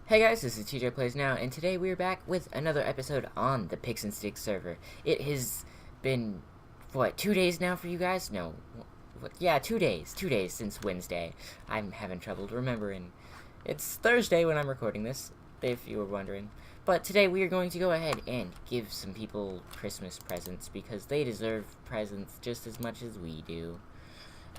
Hey guys, this is TJ Plays Now, and today we are back with another episode on the Pix and Sticks server. It has been, what, 2 days now for you guys? No, what, yeah, 2 days. 2 days since Wednesday. I'm having trouble remembering. It's Thursday when I'm recording this, if you were wondering. But today we are going to go ahead and give some people Christmas presents, because they deserve presents just as much as we do.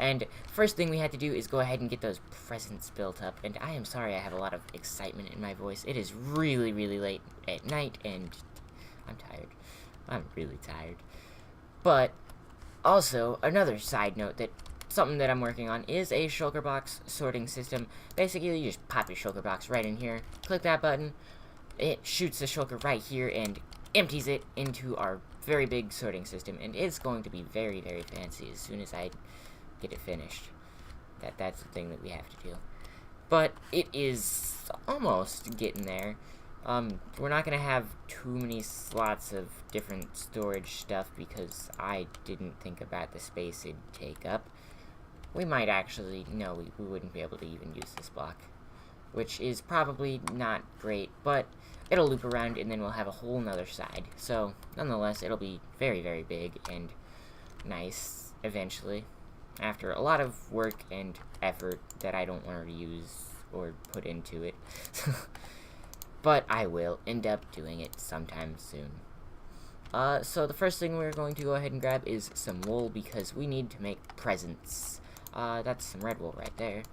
And first thing we had to do is go ahead and get those presents built up. And I am sorry I have a lot of excitement in my voice. It is really, really late at night, and I'm tired. I'm really tired. But also, another side note that something that I'm working on is a shulker box sorting system. Basically, you just pop your shulker box right in here, click that button, it shoots the shulker right here and empties it into our very big sorting system. And it's going to be very, very fancy as soon as I get it finished. That's the thing that we have to do. But it is almost getting there. We're not gonna have too many slots of different storage stuff because I didn't think about the space it'd take up. We might actually, no, we wouldn't be able to even use this block, which is probably not great, but it'll loop around and then we'll have a whole nother side. So, nonetheless, it'll be very, very big and nice eventually, after a lot of work and effort that I don't want to use or put into it. But I will end up doing it sometime soon. So the first thing we're going to go ahead and grab is some wool, because we need to make presents. That's some red wool right there.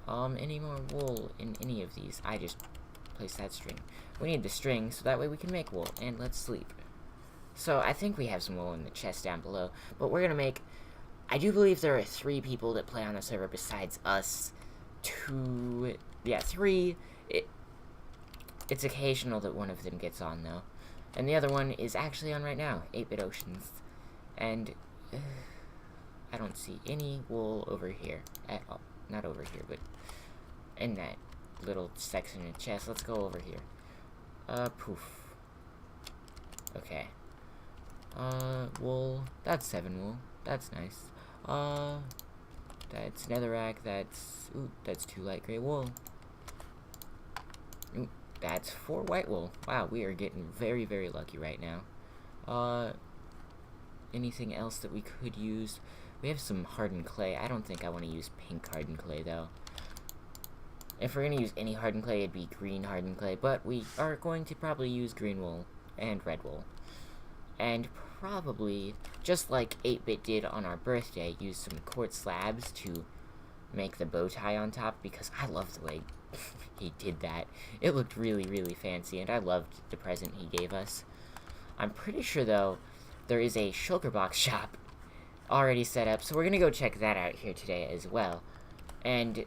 Any more wool in any of these? I just placed that string. We need the string so that way we can make wool, and let's sleep. So I think we have some wool in the chest down below, but we're gonna make, I do believe there are 3 people that play on the server besides us. 3. It's occasional that one of them gets on, though. And the other one is actually on right now, 8-Bit Oceans. And I don't see any wool over here at all. Not over here, but in that little section in the chest. Let's go over here. Poof. Okay. Wool. That's 7 wool. That's nice. That's netherrack, that's 2 light gray wool. Ooh, that's 4 white wool. Wow, we are getting very, very lucky right now. Anything else that we could use? We have some hardened clay. I don't think I want to use pink hardened clay, though. If we're going to use any hardened clay, it'd be green hardened clay, but we are going to probably use green wool and red wool. And probably, just like 8-Bit did on our birthday, use some quartz slabs to make the bow tie on top, because I love the way he did that. It looked really, really fancy, and I loved the present he gave us. I'm pretty sure, though, there is a shulker box shop already set up, so we're going to go check that out here today as well. And,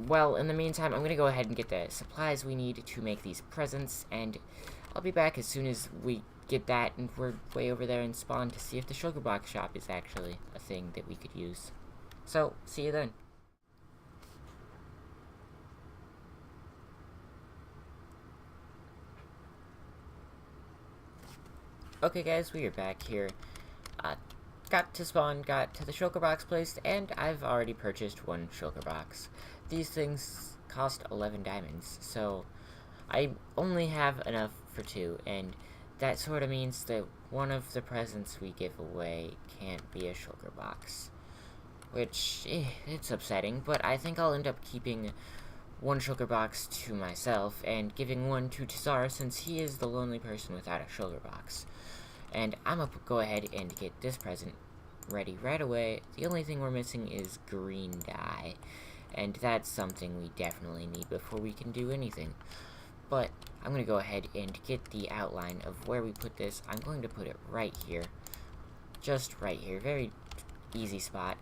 well, in the meantime, I'm going to go ahead and get the supplies we need to make these presents, and I'll be back as soon as we get that, and we're way over there in spawn to see if the shulker box shop is actually a thing that we could use. So, see you then. Okay guys, we are back here. Got to spawn, got to the shulker box placed, and I've already purchased 1 shulker box. These things cost 11 diamonds, so I only have enough for 2, and that sort of means that one of the presents we give away can't be a shulker box. Which, it's upsetting, but I think I'll end up keeping 1 shulker box to myself and giving 1 to Tsar, since he is the lonely person without a shulker box. And I'm gonna go ahead and get this present ready right away. The only thing we're missing is green dye, and that's something we definitely need before we can do anything. But I'm going to go ahead and get the outline of where we put this. I'm going to put it right here. Just right here. Very easy spot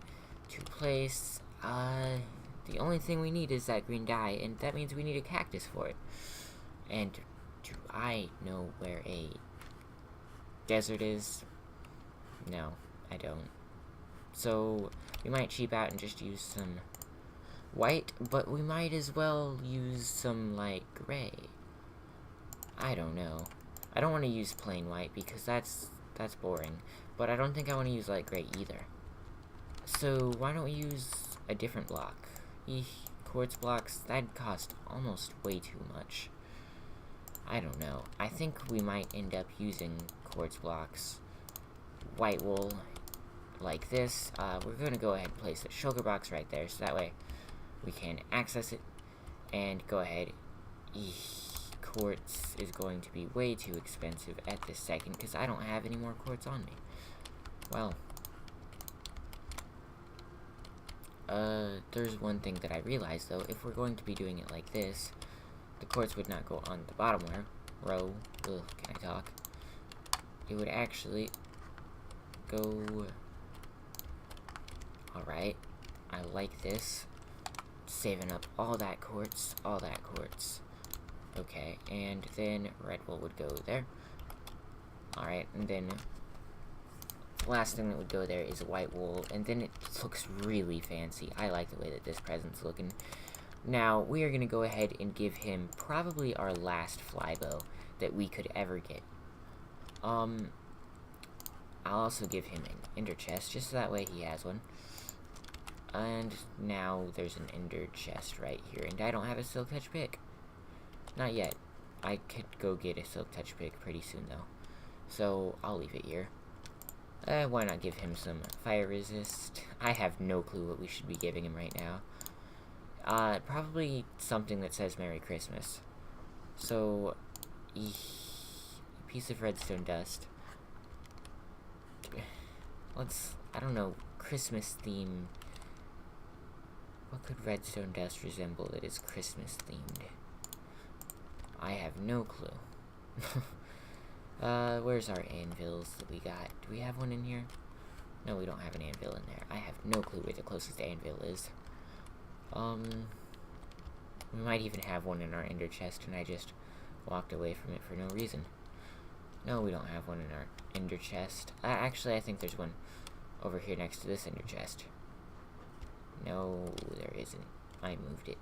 to place. The only thing we need is that green dye, and that means we need a cactus for it. And do I know where a desert is? No, I don't. So we might cheap out and just use some white, but we might as well use some light gray. I don't know. I don't want to use plain white because that's boring, but I don't think I want to use light gray either. So why don't we use a different block? quartz blocks, that'd cost almost way too much. I don't know. I think we might end up using quartz blocks. White wool, like this. We're going to go ahead and place a sugar box right there, so that way we can access it and go ahead. Quartz is going to be way too expensive at this second because I don't have any more quartz on me. Well, there's one thing that I realized though. If we're going to be doing it like this, the quartz would not go on the bottom row. Ugh, can I talk? It would actually go. Alright, I like this. Saving up all that quartz, Okay, and then red wool would go there. Alright, and then the last thing that would go there is white wool, and then it looks really fancy. I like the way that this present's looking. Now, we are going to go ahead and give him probably our last flybow that we could ever get. I'll also give him an ender chest, just so that way he has one. And now there's an ender chest right here, and I don't have a silk touch pick. Not yet. I could go get a silk touch pick pretty soon, though. So, I'll leave it here. Why not give him some fire resist? I have no clue what we should be giving him right now. Probably something that says Merry Christmas. So, a piece of redstone dust. I don't know, Christmas theme. What could redstone dust resemble that is Christmas themed? I have no clue. Where's our anvils that we got? Do we have one in here? No, we don't have an anvil in there. I have no clue where the closest anvil is. We might even have one in our ender chest, and I just walked away from it for no reason. No, we don't have one in our ender chest. Actually, I think there's one over here next to this ender chest. No, there isn't. I moved it.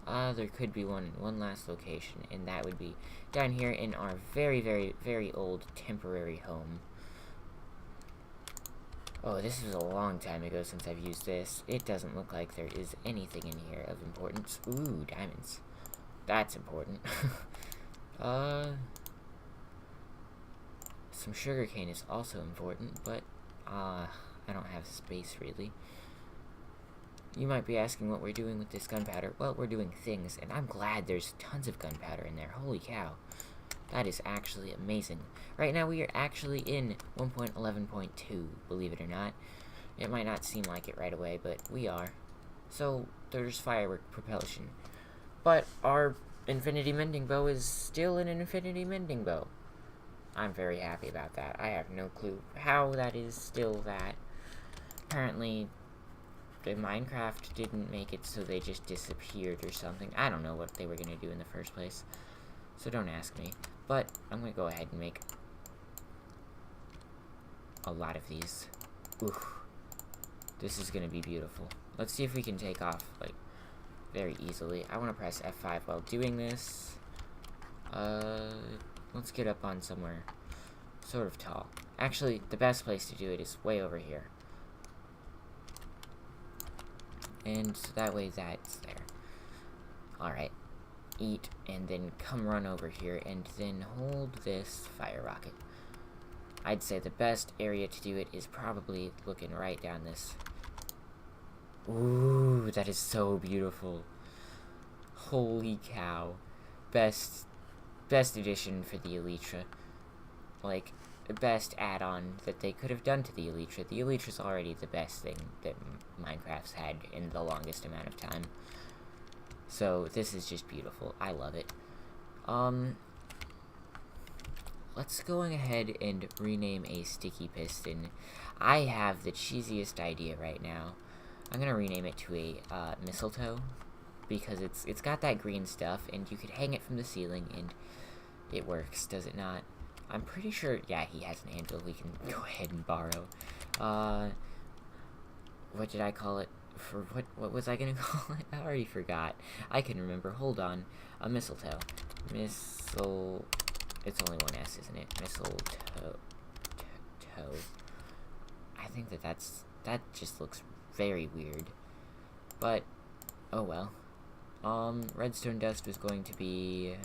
There could be one in one last location, and that would be down here in our very, very, very old temporary home. Oh, this is a long time ago since I've used this. It doesn't look like there is anything in here of importance. Ooh, diamonds. That's important. Some sugarcane is also important, but, I don't have space, really. You might be asking what we're doing with this gunpowder. Well, we're doing things, and I'm glad there's tons of gunpowder in there. Holy cow. That is actually amazing. Right now, we are actually in 1.11.2, believe it or not. It might not seem like it right away, but we are. So, there's firework propulsion. But our infinity mending bow is still an infinity mending bow. I'm very happy about that. I have no clue how that is still that. Apparently, the Minecraft didn't make it, so they just disappeared or something. I don't know what they were going to do in the first place, so don't ask me. But I'm going to go ahead and make a lot of these. Oof. This is going to be beautiful. Let's see if we can take off, like, very easily. I want to press F5 while doing this. Let's get up on somewhere sort of tall. Actually, the best place to do it is way over here. And so that way that's there. Alright. Eat, and then come run over here, and then hold this fire rocket. I'd say the best area to do it is probably looking right down this. Ooh, that is so beautiful. Holy cow. Best addition for the Elytra. Like, the best add-on that they could have done to the Elytra. The Elytra's already the best thing that Minecraft's had in the longest amount of time. So, this is just beautiful. I love it. Let's go ahead and rename a sticky piston. I have the cheesiest idea right now. I'm gonna rename it to a mistletoe, because it's got that green stuff, and you could hang it from the ceiling, and it works, does it not? I'm pretty sure, yeah, he has an anvil we can go ahead and borrow. What did I call it? What was I gonna call it? I already forgot. I can remember. Hold on. A mistletoe. It's only one S, isn't it? Mistletoe. I think that just looks very weird. But, Oh well. Redstone dust was going to be,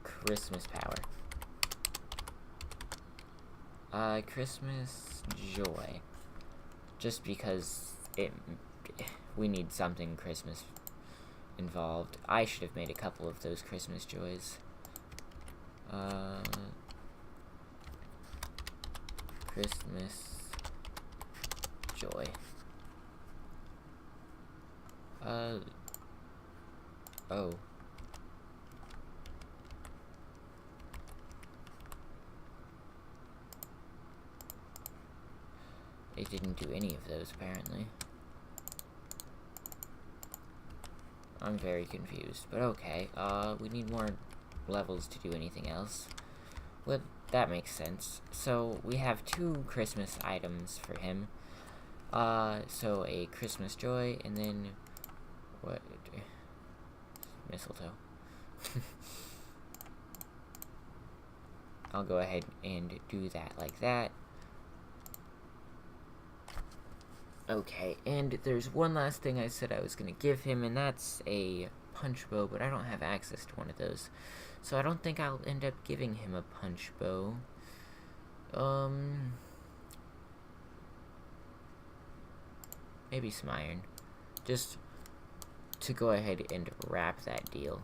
Christmas power. Christmas joy. Just because we need something Christmas involved. I should have made a couple of those Christmas joys. Christmas joy. Oh. It didn't do any of those, apparently. I'm very confused, but okay. We need more levels to do anything else. Well, that makes sense. So, we have 2 Christmas items for him. So a Christmas joy, and then... what? Mistletoe. I'll go ahead and do that like that. Okay, and there's one last thing I said I was gonna give him, and that's a punch bow, but I don't have access to one of those. So I don't think I'll end up giving him a punch bow. Maybe some iron. Just to go ahead and wrap that deal.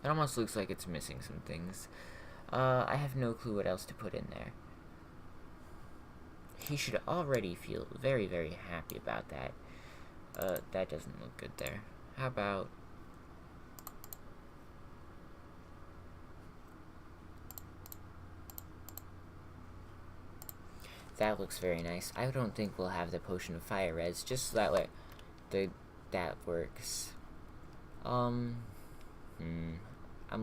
It almost looks like it's missing some things. I have no clue what else to put in there. He should already feel very, very happy about that. That doesn't look good there. How about... that looks very nice. I don't think we'll have the potion of fire res, just so that way that works. I'm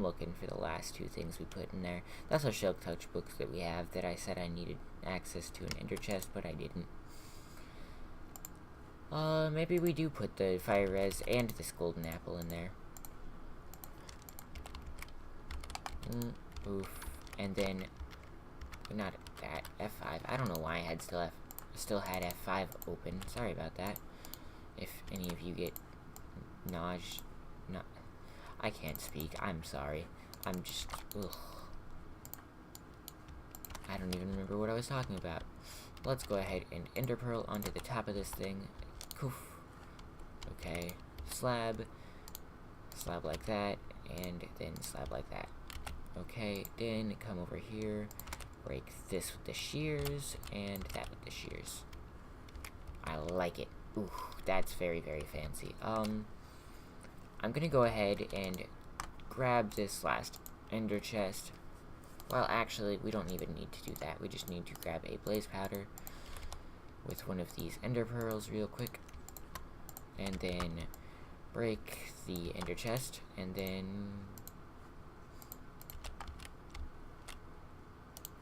looking for the last 2 things we put in there. That's our Shulk Touch books that we have that I said I needed access to an ender chest, but I didn't. Maybe we do put the fire res and this golden apple in there. Oof. And then, not that, F5. I don't know why I had still had F5 open. Sorry about that. If any of you get I can't speak. I'm sorry. I'm just, ugh. I don't even remember what I was talking about. Let's go ahead and ender pearl onto the top of this thing. Poof. Okay. Slab like that, and then slab like that. Okay, then come over here, break this with the shears, and that with the shears. I like it. Ooh, that's very, very fancy. I'm gonna go ahead and grab this last ender chest. Well, actually, we don't even need to do that. We just need to grab a blaze powder with one of these ender pearls real quick. And then break the ender chest, and then...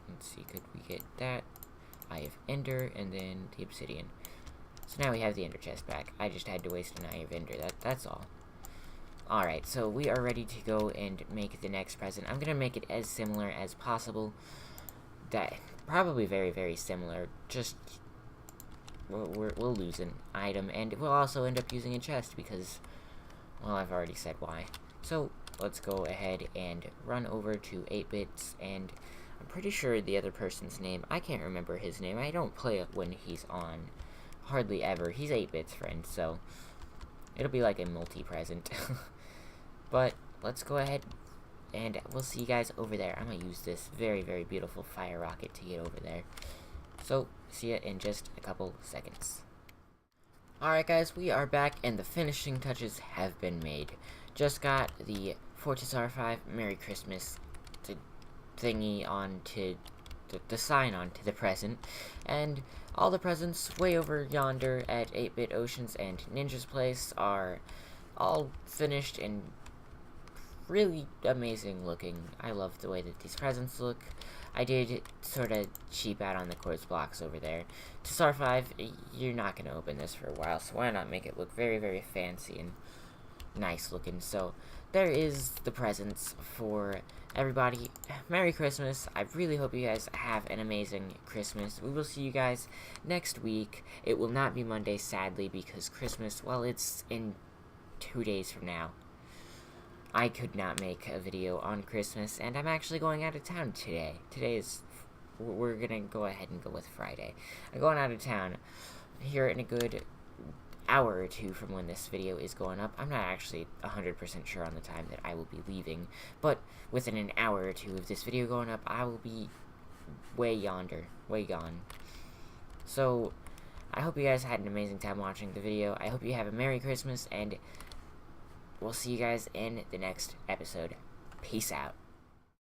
let's see, could we get that? Eye of Ender, and then the obsidian. So now we have the ender chest back. I just had to waste an Eye of Ender, that's all. Alright, so we are ready to go and make the next present. I'm gonna make it as similar as possible. That probably very, very similar. Just we'll lose an item, and we'll also end up using a chest because, well, I've already said why. So let's go ahead and run over to 8-bits, and I'm pretty sure the other person's name, I can't remember his name. I don't play it when he's on, hardly ever. He's 8-bits friend, so it'll be like a multi-present. But let's go ahead and we'll see you guys over there. I'm gonna use this very, very beautiful fire rocket to get over there. So, see ya in just a couple seconds. Alright guys, we are back and the finishing touches have been made. Just got the Fortress R5 Merry Christmas thingy onto the sign onto the present, and all the presents way over yonder at 8-Bit Oceans and Ninja's Place are all finished and really amazing looking. I love the way that these presents look. I did sort of cheap out on the quartz blocks over there. To SAR 5, you're not going to open this for a while, so why not make it look very, very fancy and nice looking. So there is the presents for everybody. Merry Christmas. I really hope you guys have an amazing Christmas. We will see you guys next week. It will not be Monday, sadly, because Christmas, well, it's in 2 days from now. I could not make a video on Christmas, and I'm actually going out of town today. We're gonna go ahead and go with Friday. I'm going out of town here in a good hour or two from when this video is going up. I'm not actually 100% sure on the time that I will be leaving, but within an hour or two of this video going up, I will be way gone. So, I hope you guys had an amazing time watching the video. I hope you have a Merry Christmas, and we'll see you guys in the next episode. Peace out.